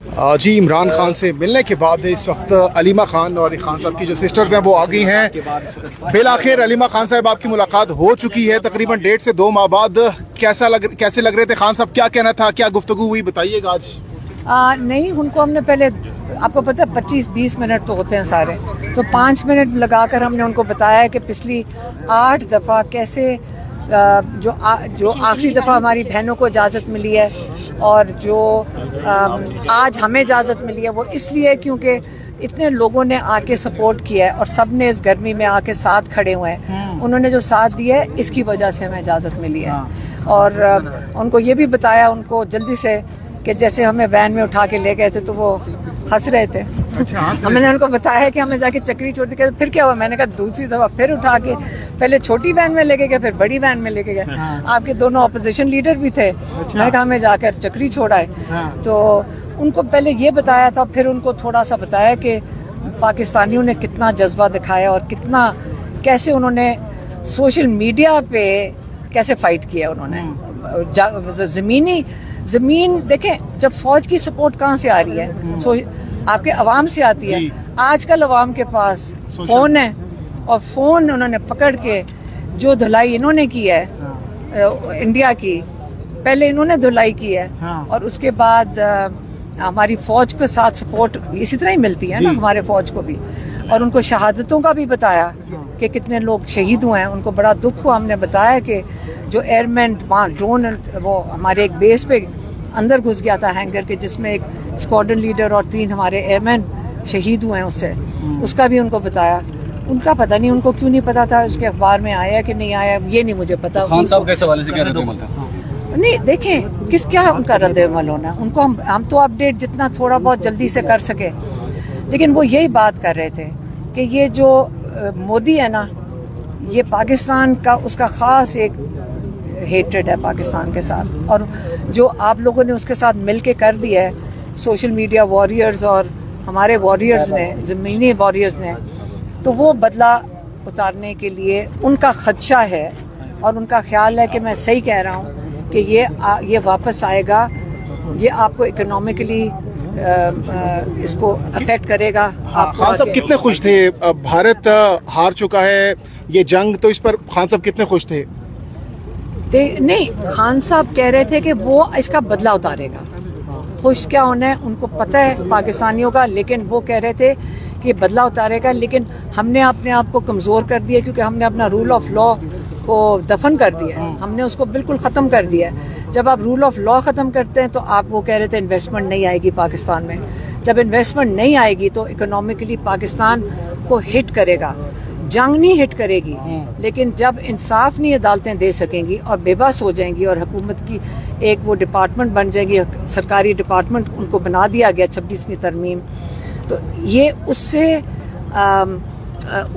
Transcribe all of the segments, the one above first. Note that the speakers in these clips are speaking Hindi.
जी इमरान खान से मिलने के बाद इस वक्त अलीमा खान और खान साहब की जो सिस्टर्स हैं वो आ गई हैं। बिलाखिर अलीमा खान साहब आपकी मुलाकात हो चुकी है तकरीबन 1.5 से 2 माह बाद। कैसे लग रहे थे खान साहब, क्या कहना था, क्या गुफ्तगू हुई, बताइएगा आज। नहीं, उनको हमने पहले, आपको पता है 25-20 मिनट तो होते हैं सारे, तो 5 मिनट लगाकर हमने उनको बताया कि पिछली 8 दफ़ा कैसे जो आखिरी दफ़ा हमारी बहनों को इजाज़त मिली है और जो आज हमें इजाज़त मिली है वो इसलिए क्योंकि इतने लोगों ने आके सपोर्ट किया है और सब ने इस गर्मी में आके साथ खड़े हुए हैं। उन्होंने जो साथ दिया है इसकी वजह से हमें इजाज़त मिली है। और उनको ये भी बताया, उनको जल्दी से, कि जैसे हमें वैन में उठा के ले गए थे तो वो हंस रहे थे। अच्छा, हमने उनको बताया कि हमें जाके चक्री छोड़ दी। फिर क्या हुआ, मैंने कहा दूसरी दफा फिर उठा के पहले छोटी वैन में लेके गए, फिर बड़ी वैन में लेके गए। आपके दोनों अपोजिशन लीडर भी थे। मैंने कहा हमें जाकर चक्री छोड़ाए। तो उनको पहले ये बताया था, फिर उनको थोड़ा सा बताया कि पाकिस्तानियों ने कितना जज्बा दिखाया और कितना कैसे उन्होंने सोशल मीडिया पे कैसे फाइट किया उन्होंने। जमीन देखें, जब फौज की सपोर्ट कहाँ से आ रही है, आपके अवाम से आती है। आजकल अवाम के पास फोन है और फोन उन्होंने पकड़ के जो धुलाई इन्होंने की है इंडिया की, पहले इन्होंने धुलाई की है और उसके बाद हमारी फौज के साथ सपोर्ट इसी तरह ही मिलती है ना हमारे फौज को भी। और उनको शहादतों का भी बताया कि कितने लोग शहीद हुए हैं। उनको बड़ा दुख हुआ। हमने बताया कि जो एयरमैन ड्रोन वो हमारे एक बेस पे अंदर घुस गया था हैंगर के, जिसमें एक स्क्वाड्रन लीडर और 3 हमारे एयरमैन शहीद हुए हैं उससे, उसका भी उनको बताया। उनका पता नहीं उनको क्यों नहीं पता था, उसके अखबार में आया कि नहीं आया ये नहीं मुझे पता। खान साहब के सवाल से क्या रद्द-ए-अमल था? नहीं, देखें क्या उनका रद्द-ए-अमल होना, उनको हम तो अपडेट जितना थोड़ा बहुत जल्दी से कर सके। लेकिन वो यही बात कर रहे थे कि ये जो मोदी है ना, ये पाकिस्तान का, उसका ख़ास एक हेट्रेड है पाकिस्तान के साथ। और जो आप लोगों ने उसके साथ मिल के कर दिया है, सोशल मीडिया वॉरियर्स और हमारे वॉरियर्स ने, ज़मीनी वॉरियर्स ने, तो वो बदला उतारने के लिए उनका खदशा है और उनका ख्याल है कि मैं सही कह रहा हूँ कि ये वापस आएगा, ये आपको इकोनॉमिकली इसको अफेक्ट करेगा। आप खान साहब कितने खुश थे? भारत हार चुका है ये जंग, तो इस पर खान साहब कितने खुश थे? नहीं, खान साहब कह रहे थे कि वो इसका बदला उतारेगा। खुश क्या होना है, उनको पता है पाकिस्तानियों का, लेकिन वो कह रहे थे कि बदला उतारेगा। लेकिन हमने अपने आप को कमज़ोर कर दिया क्योंकि हमने अपना रूल ऑफ लॉ को दफन कर दिया है, हमने उसको बिल्कुल ख़त्म कर दिया है। जब आप रूल ऑफ लॉ ख़त्म करते हैं तो आप, वो कह रहे थे इन्वेस्टमेंट नहीं आएगी पाकिस्तान में। जब इन्वेस्टमेंट नहीं आएगी तो इकोनॉमिकली पाकिस्तान को हिट करेगा, जंग नहीं हिट करेगी। लेकिन जब इंसाफ नहीं अदालतें दे सकेंगी और बेबस हो जाएंगी और हुकूमत की एक वो डिपार्टमेंट बन जाएगी, सरकारी डिपार्टमेंट उनको बना दिया गया 26वीं तरमीम, तो ये उससे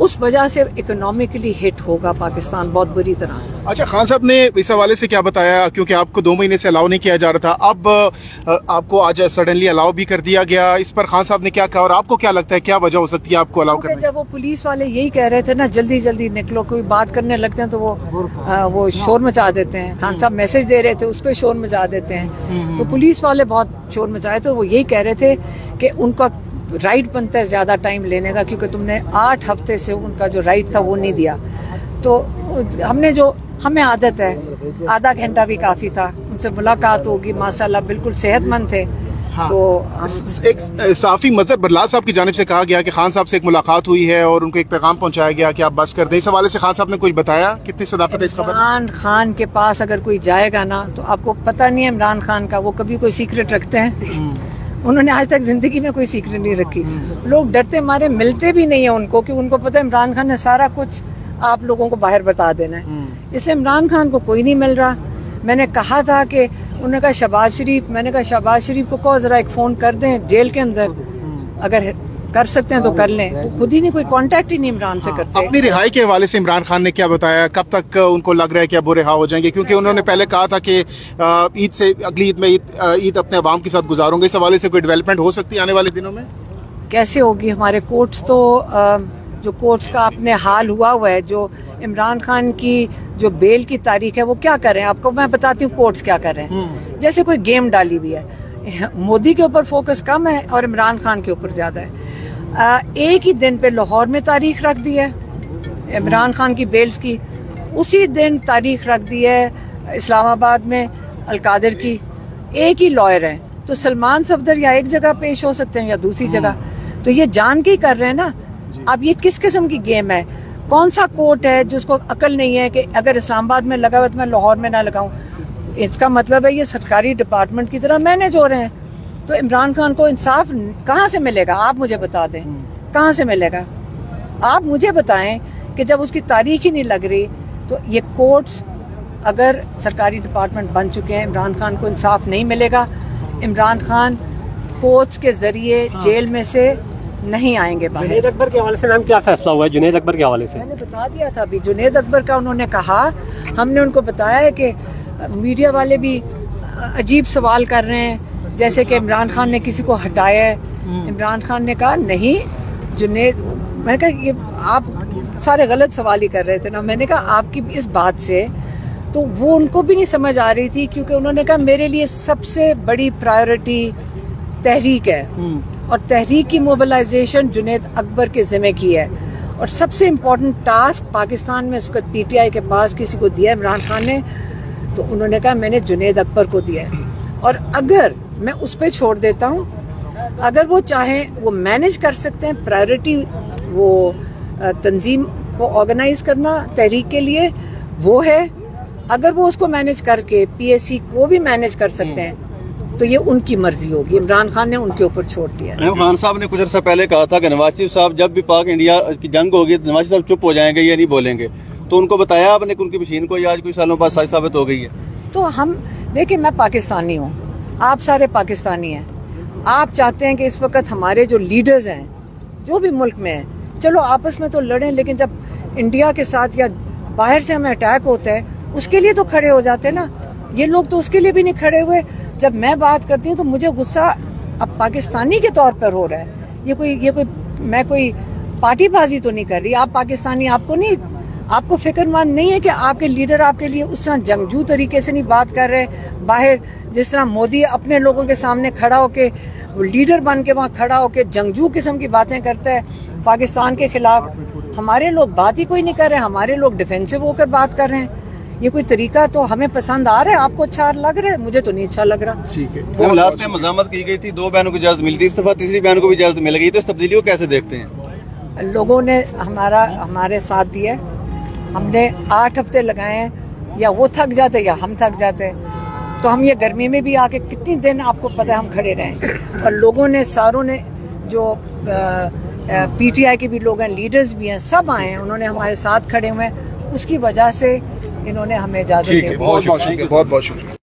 उस वजह से इकोनॉमिकली हिट होगा पाकिस्तान बहुत बुरी तरह। अच्छा, खान साहब ने इस हवाले से क्या बताया, क्योंकि आपको 2 महीने से अलाउ नहीं किया जा रहा था, अब आपको आज सडनली अलाउ भी कर दिया गया, इस पर खान साहब ने क्या कहा और आपको क्या लगता है क्या वजह हो सकती है आपको अलाउ करने? जब वो पुलिस वाले यही कह रहे थे ना, जल्दी जल्दी निकलो, कोई बात करने लगते हैं तो वो शोर मचा देते हैं। खान साहब मैसेज दे रहे थे, उस पर शोर मचा देते हैं। तो पुलिस वाले बहुत शोर मचाए, तो वो यही कह रहे थे कि उनका राइट बनता है ज़्यादा टाइम लेने का, क्योंकि तुमने 8 हफ्ते से उनका जो राइट था वो नहीं दिया। तो हमें आदत है, आधा घंटा भी काफ़ी था, उनसे मुलाकात होगी, माशाल्लाह बिल्कुल सेहतमंद थे। हाँ। तो एक साफ़ी मजहर बरलास साहब की जानिब से कहा गया कि खान साहब से एक मुलाकात हुई है और उनको एक पैगाम पहुंचाया गया कि आप बस कर दें। इस हवाले से खान साहब ने कुछ बताया, कितनी सदाकत है इस खबर? इमरान खान के पास अगर कोई जाएगा ना, तो आपको पता नहीं है इमरान खान का, वो कभी कोई सीक्रेट रखते हैं? उन्होंने आज तक जिंदगी में कोई सीक्रेट नहीं रखी। लोग डरते मारे मिलते भी नहीं है उनको, कि उनको पता है इमरान खान ने सारा कुछ आप लोगों को बाहर बता देना है। इसलिए इमरान खान को कोई नहीं मिल रहा। मैंने कहा था कि उन्होंने कहा शहबाज शरीफ, मैंने कहा शहबाज शरीफ को कहो जरा एक फ़ोन कर दें जेल के अंदर, अगर कर सकते हैं तो कर लें। तो खुद ही नहीं, कोई कांटेक्ट ही नहीं इमरान से करते। अपनी रिहाई के हवाले से इमरान खान ने क्या बताया, कब तक उनको लग रहा है कि अब वो रिहा हो जाएंगे? क्योंकि उन्होंने पहले कहा था कि ईद से अगली ईद में ईद अपने अवाम के साथ गुजारूंगे। इस हवाले से कोई डेवलपमेंट हो सकती है आने वाले दिनों में? कैसे होगी? हमारे कोर्ट्स तो जो कोर्ट्स का अपने हाल हुआ है, जो इमरान खान की जो बेल की तारीख है वो क्या कर रहे हैं, आपको मैं बताती हूँ कोर्ट्स क्या कर रहे हैं। जैसे कोई गेम डाली हुई है, मोदी के ऊपर फोकस कम है और इमरान खान के ऊपर ज़्यादा है। एक ही दिन पे लाहौर में तारीख रख दी है इमरान खान की बेल्स की, उसी दिन तारीख रख दी है इस्लामाबाद में अलकादिर की। एक ही लॉयर है, तो सलमान सफदर या एक जगह पेश हो सकते हैं या दूसरी जगह, तो ये जान के ही कर रहे हैं ना। अब ये किस किस्म की गेम है? कौन सा कोर्ट है जिसको अकल नहीं है कि अगर इस्लामाबाद में लगा हुआ तो मैं लाहौर में ना लगाऊं? इसका मतलब है ये सरकारी डिपार्टमेंट की तरह मैनेज हो रहे हैं। तो इमरान खान को इंसाफ कहाँ से मिलेगा? आप मुझे बता दें, कहाँ से मिलेगा? आप मुझे बताएं कि जब उसकी तारीख ही नहीं लग रही, तो ये कोर्ट्स अगर सरकारी डिपार्टमेंट बन चुके हैं, इमरान खान को इंसाफ नहीं मिलेगा। इमरान खान कोर्ट्स के जरिए जेल में से नहीं आएंगे बाहर। जुनैद अकबर के हवाले से मैम क्या फैसला हुआ है? जुनैद अकबर के हवाले से मैंने बता दिया था अभी। जुनैद अकबर का उन्होंने कहा, हमने उनको बताया है कि मीडिया वाले भी अजीब सवाल कर रहे हैं, जैसे कि इमरान खान ने किसी को हटाया है। इमरान खान ने कहा नहीं जुनैद, मैंने कहा ये आप सारे गलत सवाल ही कर रहे थे ना। मैंने कहा आपकी इस बात से, तो वो उनको भी नहीं समझ आ रही थी, क्योंकि उन्होंने कहा मेरे लिए सबसे बड़ी प्रायोरिटी तहरीक है और तहरीक की मोबिलाइजेशन जुनैद अकबर के ज़िम्मे की है। और सबसे इम्पोर्टेंट टास्क पाकिस्तान में इस वक्त पीटीआई के पास किसी को दिया इमरान खान ने, तो उन्होंने कहा मैंने जुनैद अकबर को दिया है। और अगर मैं उस पर छोड़ देता हूँ, अगर वो चाहें वो मैनेज कर सकते हैं, प्रायोरिटी वो तंजीम को ऑर्गेनाइज करना तहरीक के लिए वो है। अगर वो उसको मैनेज करके पीएससी को भी मैनेज कर सकते हैं तो ये उनकी मर्जी होगी। इमरान खान ने उनके ऊपर छोड़ दिया। खान साहब ने कुछ अर्सा पहले कहा था कि नवाज शरीफ साहब जब भी पाक इंडिया की जंग होगी तो नवाज साहब चुप हो जाएंगे, ये नहीं बोलेंगे। तो उनको बताया आपने कि उनकी मशीन को आज कुछ सालों बाद सच साबित हो गई है। तो हम देखिए, मैं पाकिस्तानी हूँ, आप सारे पाकिस्तानी हैं। आप चाहते हैं कि इस वक्त हमारे जो लीडर्स हैं जो भी मुल्क में हैं, चलो आपस में तो लड़ें, लेकिन जब इंडिया के साथ या बाहर से हमें अटैक होता है उसके लिए तो खड़े हो जाते हैं ना। ये लोग तो उसके लिए भी नहीं खड़े हुए। जब मैं बात करती हूँ तो मुझे गुस्सा अब पाकिस्तानी के तौर पर हो रहा है। ये कोई मैं कोई पार्टीबाजी तो नहीं कर रही। आप पाकिस्तानी, आपको फिक्रमंद नहीं है कि आपके लीडर आपके लिए उस तरह जंगजू तरीके से नहीं बात कर रहे बाहर, जिस तरह मोदी अपने लोगों के सामने खड़ा होके लीडर बन के वहाँ खड़ा होके जंगजू किस्म की बातें करता है पाकिस्तान के खिलाफ। हमारे लोग बात ही कोई नहीं कर रहे, हमारे लोग डिफेंसिव होकर बात कर रहे हैं। ये कोई तरीका तो हमें पसंद आ रहा है? आपको अच्छा लग रहा है? मुझे तो नहीं अच्छा लग रहा। ठीक है, लास्ट टाइम मज़ामत की गई थी, 2 बयानों को इजाजत मिली थी, इस दफा तीसरी बयान को भी इजाजत मिल गई, तो इस तब्दीली को कैसे देखते हैं? लोगों ने हमारे साथ दिया। हमने 8 हफ्ते लगाए हैं, या वो थक जाते या हम थक जाते। तो हम ये गर्मी में भी आके कितनी दिन आपको पता है हम खड़े रहे। और लोगों ने, सारों ने, जो पीटीआई के भी लोग हैं, लीडर्स भी हैं, सब आए हैं, उन्होंने हमारे साथ खड़े हुए हैं। उसकी वजह से इन्होंने हमें इजाजत दी। बहुत बहुत शुक्रिया।